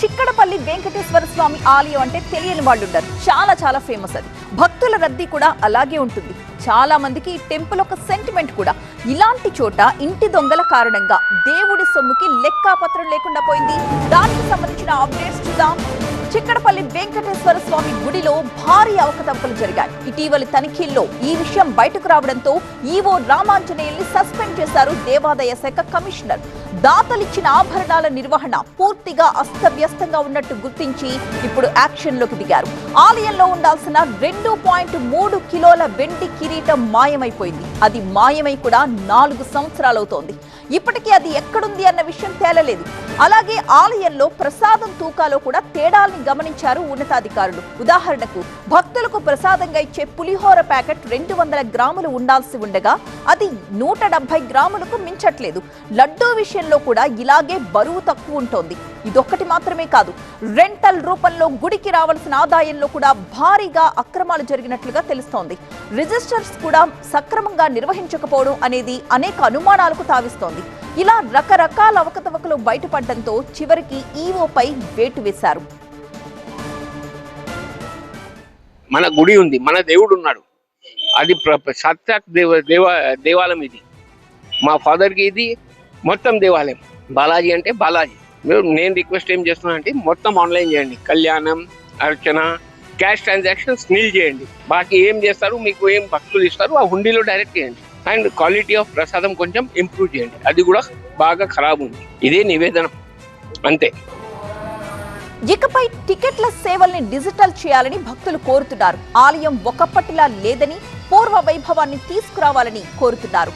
చిక్కడపల్లి వెంకటేశ్వర స్వామి ఆలయం అంటే తెలియని వాళ్ళు ఉండరు. చాలా ఫేమస్ అది. భక్తుల రద్దీ కూడా అలాగే ఉంటుంది. చాలా మందికి ఈ టెంపుల్ ఒక సెంటిమెంట్ కూడా. ఇలాంటి చోట ఇంటి దొంగల కారణంగా దేవుడి సొమ్ముకి లెక్కాపత్రం లేకుండా పోయింది. దానికి సంబంధించిన అప్డేట్స్ చూద్దాం. చిక్కడపల్లి వెంకటేశ్వర స్వామి గుడిలో భారీ అవకతవకలు జరిగాయి. ఇటీవలి తనిఖీల్లో ఈ విషయం బయటకు రావడంతో ఈవో రామాంజనేయుల్ని సస్పెండ్ చేశారు దేవాదాయ శాఖ కమిషనర్. దాతలిచ్చిన ఆభరణాల నిర్వహణ పూర్తిగా అస్తవ్యస్తంగా ఉన్నట్టు గుర్తించి ఇప్పుడు యాక్షన్ లోకి దిగారు. ఆలయంలో ఉండాల్సిన 2.3 కిలోల వెండి కిరీటం మాయమైపోయింది. అది మాయమై కూడా 4 సంవత్సరాలవుతోంది. ఇప్పటికీ అది ఎక్కడుంది అన్న విషయం తేలలేదు. అలాగే ఆలయంలో ప్రసాదం తూకాలో కూడా తేడాల్ని గమనించారు ఉన్నతాధికారులు. ఉదాహరణకు భక్తులకు ప్రసాదంగా ఇచ్చే పులిహోర ప్యాకెట్ 200 గ్రాములు ఉండాల్సి ఉండగా అది 170 గ్రాములకు మించట్లేదు. లడ్డూ విషయంలో కూడా ఇలాగే బరువు తక్కువ ఉంటోంది. ఇదొక్కటి మాత్రమే కాదు, రెంటల్ రూపంలో గుడికి రావాల్సిన ఆదాయంలో కూడా భారీగా అక్రమాలు జరిగినట్లుగా తెలుస్తోంది. రిజిస్టర్స్ కూడా సక్రమంగా నిర్వహించకపోవడం అనేది అనేక అనుమానాలకు తావిస్తోంది. ఇలా రకరకాల అవకతవకలు బయటపడడంతో చివరికి ఈవోపై వేటు వేశారు. మన గుడి ఉంది, మన దేవుడు ఉన్నాడు. అది సాక్షాత్ దేవాలయం. ఇది మా ఫాదర్కి ఇది మొత్తం దేవాలయం. బాలాజీ అంటే బాలాజీ. నేను రిక్వెస్ట్ ఏం చేస్తున్నా అంటే మొత్తం ఆన్లైన్ చేయండి. కళ్యాణం, అర్చన, క్యాష్ ట్రాన్సాక్షన్స్ నీల్ చేయండి. బాకీ ఏం చేస్తారు, మీకు ఏం భక్తులు ఇస్తారు ఆ హుండీలో డైరెక్ట్ చేయండి. అండ్ క్వాలిటీ ఆఫ్ ప్రసాదం కొంచెం ఇంప్రూవ్ చేయండి. అది కూడా బాగా ఖరాబ్ ఉంది. ఇదే నివేదన అంతే. ఇకపై టికెట్ల సేవల్ని డిజిటల్ చేయాలని భక్తులు కోరుతున్నారు. ఆలయం ఒకప్పటిలా లేదని, పూర్వ వైభవాన్ని తీసుకురావాలని కోరుతున్నారు.